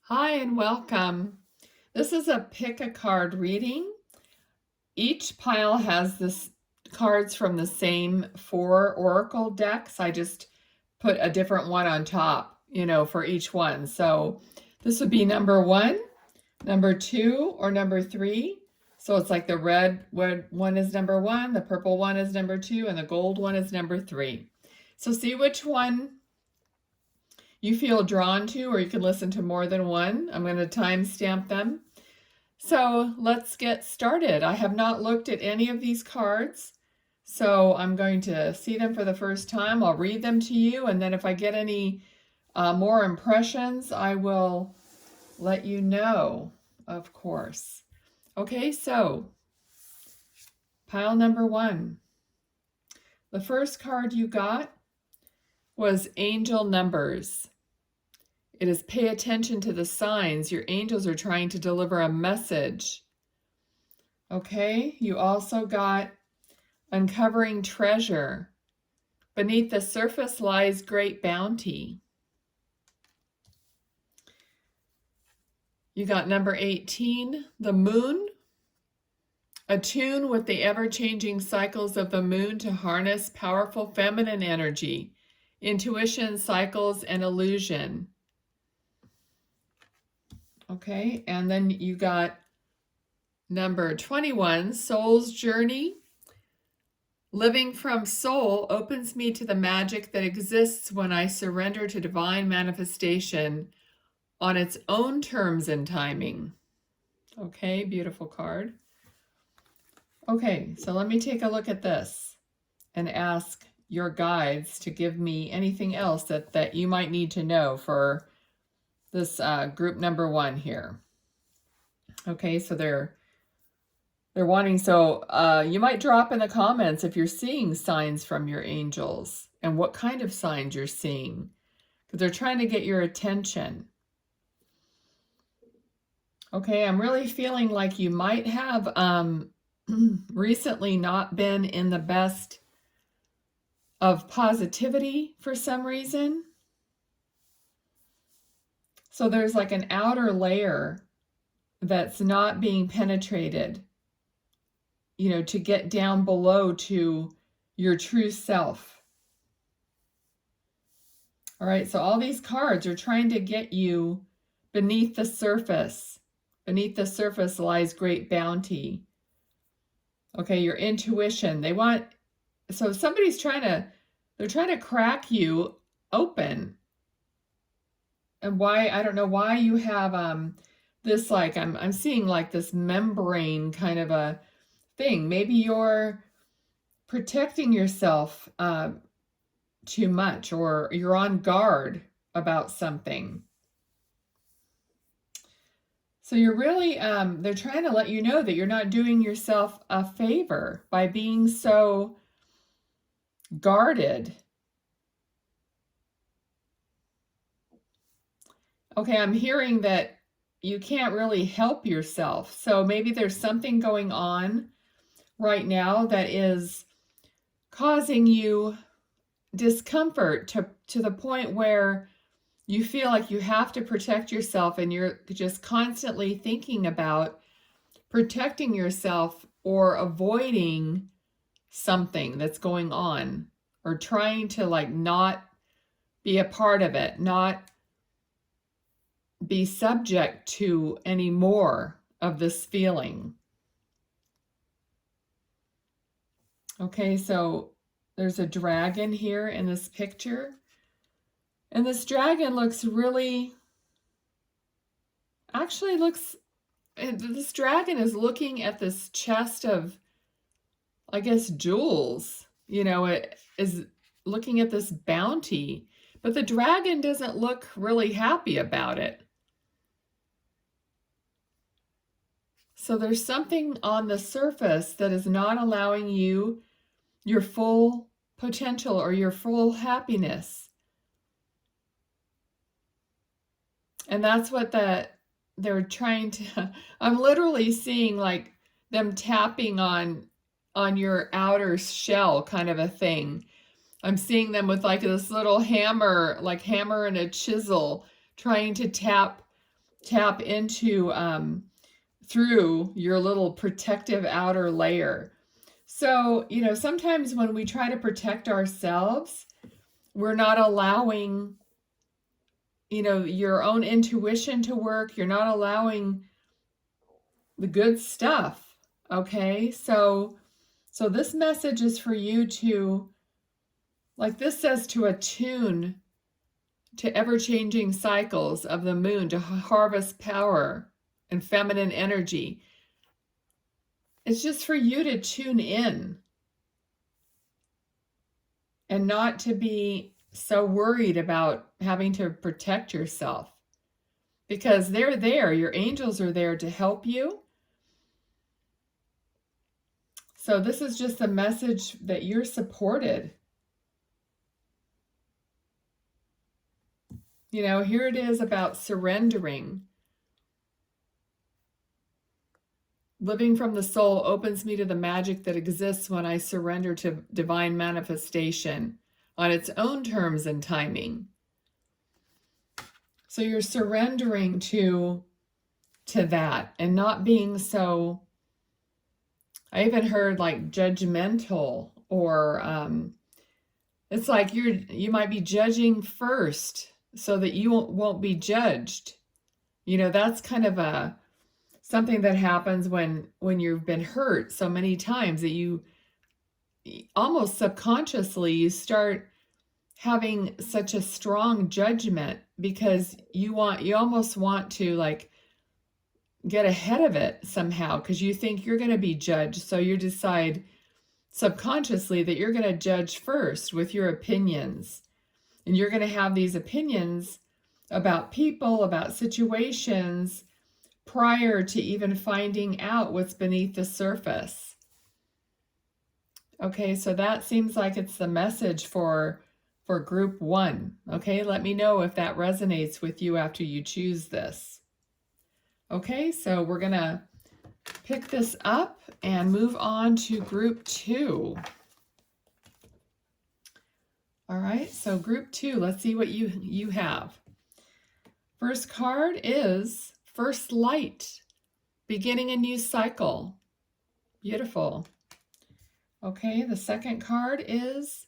Hi and welcome. This is a pick a card reading. Each pile has this cards from the same 4 oracle decks. I just put a different one on top, for each one. So this would be number 1, number 2, or number 3. So it's like the red one is number 1, the purple one is number 2, and the gold one is number 3. So see which one you feel drawn to, or you can listen to more than one. I'm going to timestamp them. So let's get started. I have not looked at any of these cards, so I'm going to see them for the first time. I'll read them to you, and then if I get any more impressions, I will let you know, of course. Okay, so pile number 1. The first card you got was Angel Numbers. It is pay attention to the signs. Your angels are trying to deliver a message. Okay, you also got Uncovering Treasure. Beneath the surface lies great bounty. You got number 18, the Moon. Attune with the ever-changing cycles of the moon to harness powerful feminine energy, intuition, cycles, and illusion. Okay, and then you got number 21, Soul's Journey. Living from soul opens me to the magic that exists when I surrender to divine manifestation on its own terms and timing. Okay, beautiful card. Okay, so let me take a look at this and ask your guides to give me anything else that you might need to know for this group number 1 here. Okay, so they're wanting, so you might drop in the comments if you're seeing signs from your angels and what kind of signs you're seeing, because they're trying to get your attention. Okay, I'm really feeling like you might have recently not been in the best of positivity for some reason. So there's like an outer layer that's not being penetrated, to get down below to your true self. All right, so all these cards are trying to get you beneath the surface. Beneath the surface lies great bounty. Okay, your intuition. So somebody's they're trying to crack you open. And why, I don't know why you have this, like, I'm seeing like this membrane kind of a thing. Maybe you're protecting yourself too much, or you're on guard about something. So you're really, they're trying to let you know that you're not doing yourself a favor by being so guarded. Okay, I'm hearing that you can't really help yourself. So maybe there's something going on right now that is causing you discomfort to the point where you feel like you have to protect yourself, and you're just constantly thinking about protecting yourself or avoiding something that's going on, or trying to not be a part of it, not be subject to any more of this feeling. Okay, so there's a dragon here in this picture. And this dragon looks this dragon is looking at this chest of, I guess, jewels. It is looking at this bounty, but the dragon doesn't look really happy about it. So there's something on the surface that is not allowing you your full potential or your full happiness. And that's what they're trying to, I'm literally seeing like them tapping on your outer shell kind of a thing. I'm seeing them with like this little hammer, like hammer and a chisel, trying to tap tap into through your little protective outer layer. So, sometimes when we try to protect ourselves, we're not allowing, your own intuition to work. You're not allowing the good stuff. Okay. So this message is for you to, like this says, to attune to ever-changing cycles of the moon, to harvest power and feminine energy. It's just for you to tune in and not to be so worried about having to protect yourself, because they're there. Your angels are there to help you. So this is just a message that you're supported. Here it is about surrendering. Living from the soul opens me to the magic that exists when I surrender to divine manifestation on its own terms and timing. So you're surrendering to that and not being so, I even heard like judgmental, or it's like you might be judging first so that you won't be judged. That's kind of something that happens when you've been hurt so many times that you almost subconsciously you start having such a strong judgment, because you almost want to like get ahead of it somehow, because you think you're going to be judged. So you decide subconsciously that you're going to judge first with your opinions, and you're going to have these opinions about people, about situations, prior to even finding out what's beneath the surface. Okay, so that seems like it's the message for group 1. Okay, let me know if that resonates with you after you choose this. Okay, so we're going to pick this up and move on to group 2. All right, so group 2, let's see what you have. First card is First Light, beginning a new cycle. Beautiful. Okay, the second card is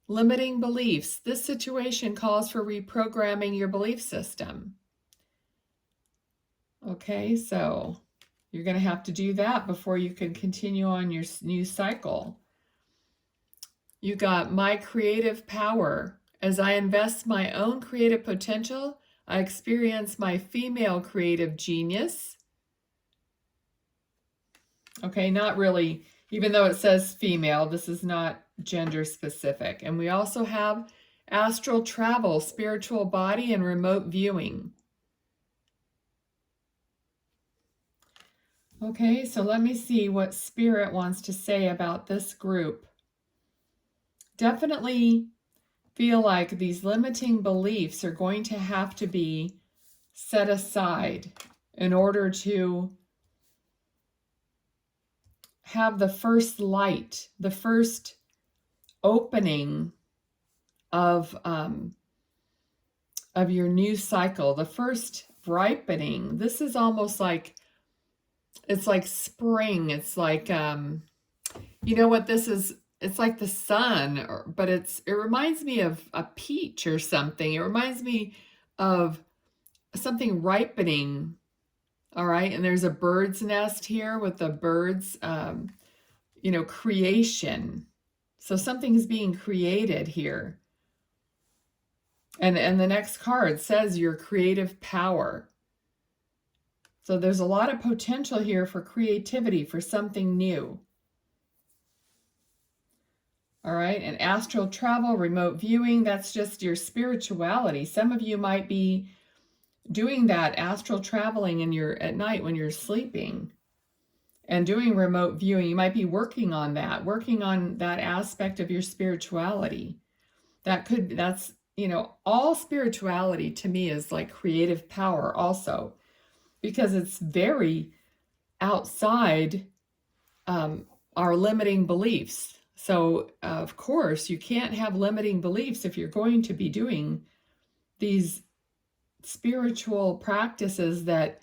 Limiting Beliefs. This situation calls for reprogramming your belief system. Okay, so you're going to have to do that before you can continue on your new cycle. You got My Creative Power. As I invest my own creative potential, I experience my female creative genius. Okay, not really, even though it says female, this is not gender specific. And we also have astral travel, spiritual body, and remote viewing. Okay, so let me see what Spirit wants to say about this group. Definitely feel like these limiting beliefs are going to have to be set aside in order to have the first light, the first opening of your new cycle, the first ripening. This is almost like, it's like spring. It's like, you know what this is? It's like the sun, but it reminds me of a peach or something. It reminds me of something ripening. All right. And there's a bird's nest here with the birds, creation. So something's being created here. And the next card says your creative power. So there's a lot of potential here for creativity, for something new. All right, and astral travel, remote viewing, that's just your spirituality. Some of you might be doing that astral traveling at night when you're sleeping and doing remote viewing. You might be working on that aspect of your spirituality. That's all spirituality to me is like creative power also, because it's very outside our limiting beliefs. So, of course, you can't have limiting beliefs if you're going to be doing these spiritual practices that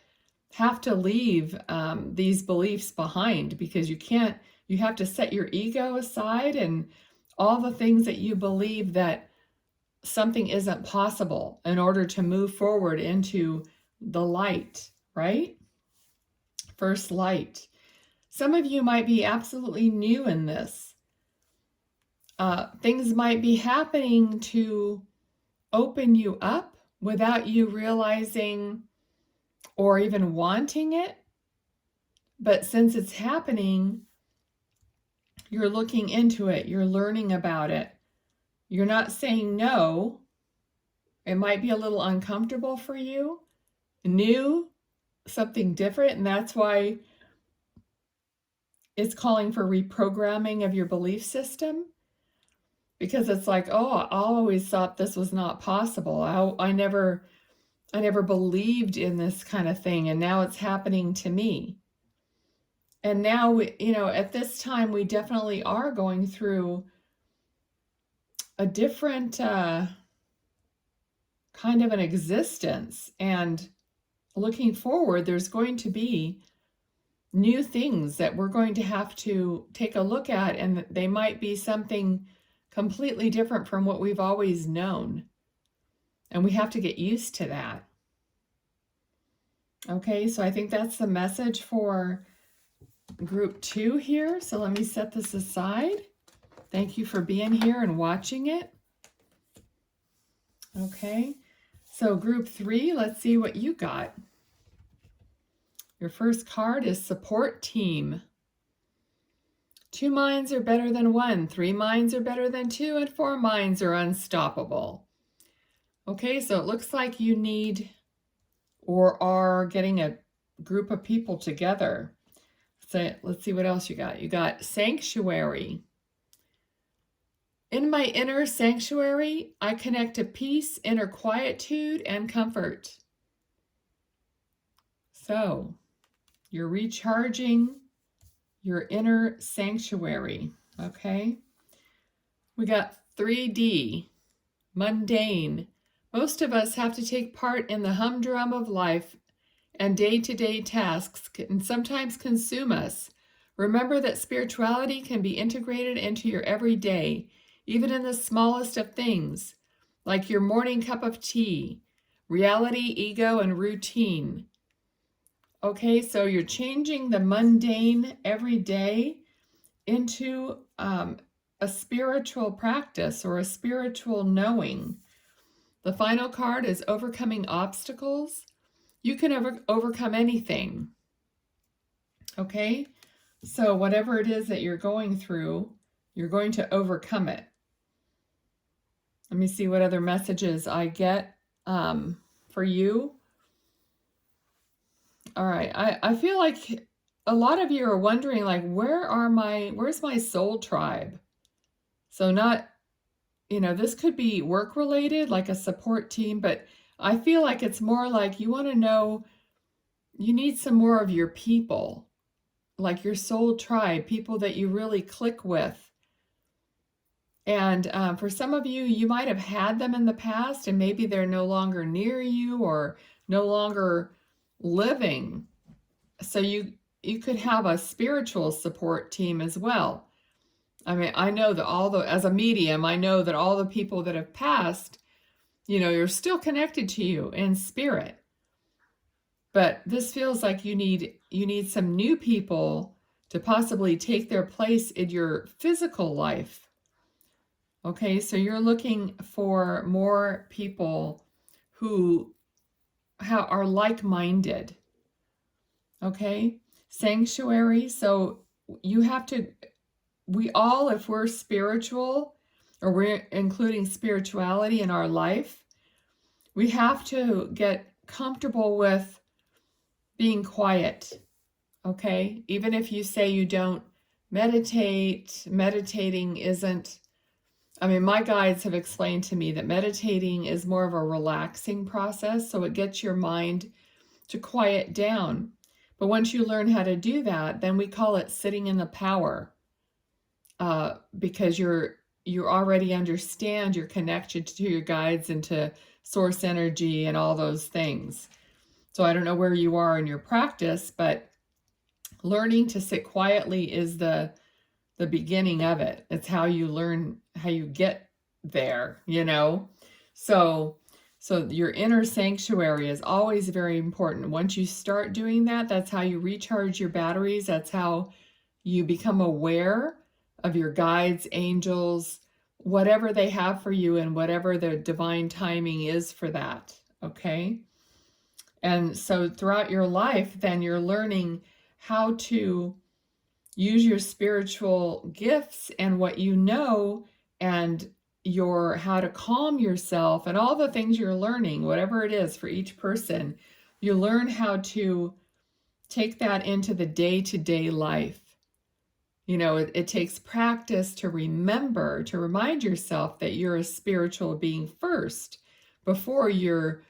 have to leave these beliefs behind, because you have to set your ego aside and all the things that you believe that something isn't possible in order to move forward into the light, right? First light. Some of you might be absolutely new in this. Things might be happening to open you up without you realizing or even wanting it. But since it's happening, you're looking into it, you're learning about it. You're not saying no. It might be a little uncomfortable for you, new, something different, and that's why it's calling for reprogramming of your belief system, because it's like, oh, I always thought this was not possible. I never believed in this kind of thing, and now it's happening to me. And now, we, at this time, we definitely are going through a different kind of an existence. And looking forward, there's going to be new things that we're going to have to take a look at, and they might be something completely different from what we've always known. And we have to get used to that. Okay, so I think that's the message for group 2 here. So let me set this aside. Thank you for being here and watching it. Okay, so group 3, let's see what you got. Your first card is support team. 2 minds are better than 1, 3 minds are better than 2, and 4 minds are unstoppable. Okay, so it looks like you need or are getting a group of people together. So let's see what else you got. You got sanctuary. In my inner sanctuary, I connect to peace, inner quietude, and comfort. So you're recharging your inner sanctuary, okay? We got 3D, mundane. Most of us have to take part in the humdrum of life, and day-to-day tasks can sometimes consume us. Remember that spirituality can be integrated into your everyday, even in the smallest of things, like your morning cup of tea, reality, ego, and routine. Okay, so you're changing the mundane everyday into a spiritual practice or a spiritual knowing. The final card is overcoming obstacles. You can overcome anything. Okay, so whatever it is that you're going through, you're going to overcome it. Let me see what other messages I get for you. All right, I feel like a lot of you are wondering, like, where's my soul tribe? So not, this could be work related, like a support team, but I feel like it's more like you want to know, you need some more of your people, like your soul tribe, people that you really click with. And for some of you, you might have had them in the past, and maybe they're no longer near you or no longer living. So you could have a spiritual support team as well. I mean, I know that as a medium, I know that all the people that have passed, you're still connected to you in spirit. But this feels like you need some new people to possibly take their place in your physical life. Okay, so you're looking for more people who are like-minded. Okay, sanctuary. So you have to, we all, if we're spiritual or we're including spirituality in our life, we have to get comfortable with being quiet. Okay, even if you say you don't meditate, meditating isn't, my guides have explained to me that meditating is more of a relaxing process, so it gets your mind to quiet down. But once you learn how to do that, then we call it sitting in the power, because you already understand your connection to your guides and to source energy and all those things. So I don't know where you are in your practice, but learning to sit quietly is the beginning of it. It's how you learn, how you get there, you know? So your inner sanctuary is always very important. Once you start doing that, that's how you recharge your batteries. That's how you become aware of your guides, angels, whatever they have for you and whatever the divine timing is for that, okay? And so throughout your life, then you're learning how to use your spiritual gifts and what you know and your how to calm yourself and all the things you're learning, whatever it is for each person. You learn how to take that into the day-to-day life. You know, it takes practice to remember, to remind yourself that you're a spiritual being first before you're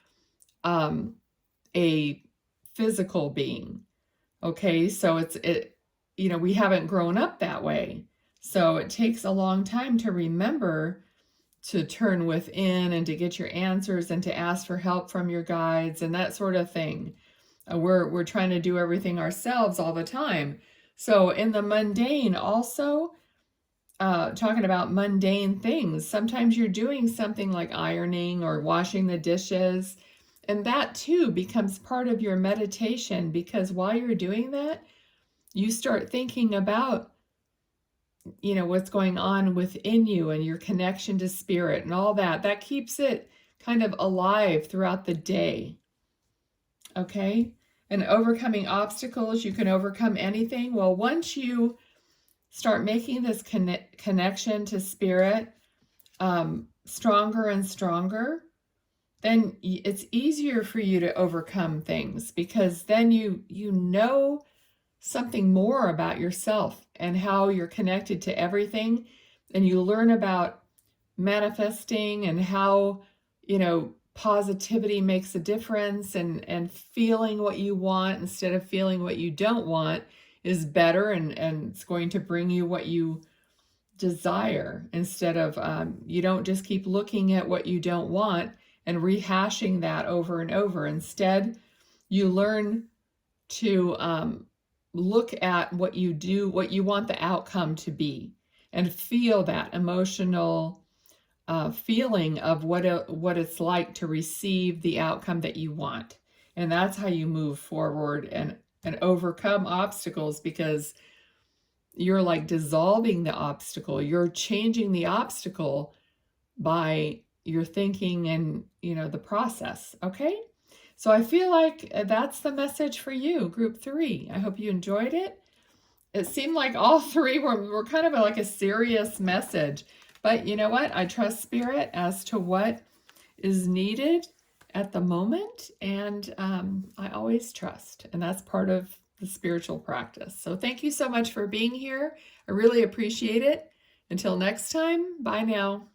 a physical being. Okay, so you know, we haven't grown up that way. So it takes a long time to remember to turn within and to get your answers and to ask for help from your guides and that sort of thing. We're trying to do everything ourselves all the time. So in the mundane also, talking about mundane things, sometimes you're doing something like ironing or washing the dishes, and that too becomes part of your meditation, because while you're doing that, you start thinking about, you know, what's going on within you and your connection to spirit and all that. That keeps it kind of alive throughout the day. Okay? And overcoming obstacles, you can overcome anything. Well, once you start making this connection to spirit stronger and stronger, then it's easier for you to overcome things, because then you know something more about yourself and how you're connected to everything, and you learn about manifesting and how, you know, positivity makes a difference, and feeling what you want instead of feeling what you don't want is better, and it's going to bring you what you desire, instead of you don't just keep looking at what you don't want and rehashing that over and over. Instead, you learn to look at what you do, what you want the outcome to be, and feel that emotional feeling of what it's like to receive the outcome that you want. And that's how you move forward and overcome obstacles, because you're like dissolving the obstacle. You're changing the obstacle by your thinking and, you know, the process. Okay? So I feel like that's the message for you, group 3. I hope you enjoyed it. It seemed like all 3 were kind of like a serious message. But you know what? I trust spirit as to what is needed at the moment. And I always trust. And that's part of the spiritual practice. So thank you so much for being here. I really appreciate it. Until next time, bye now.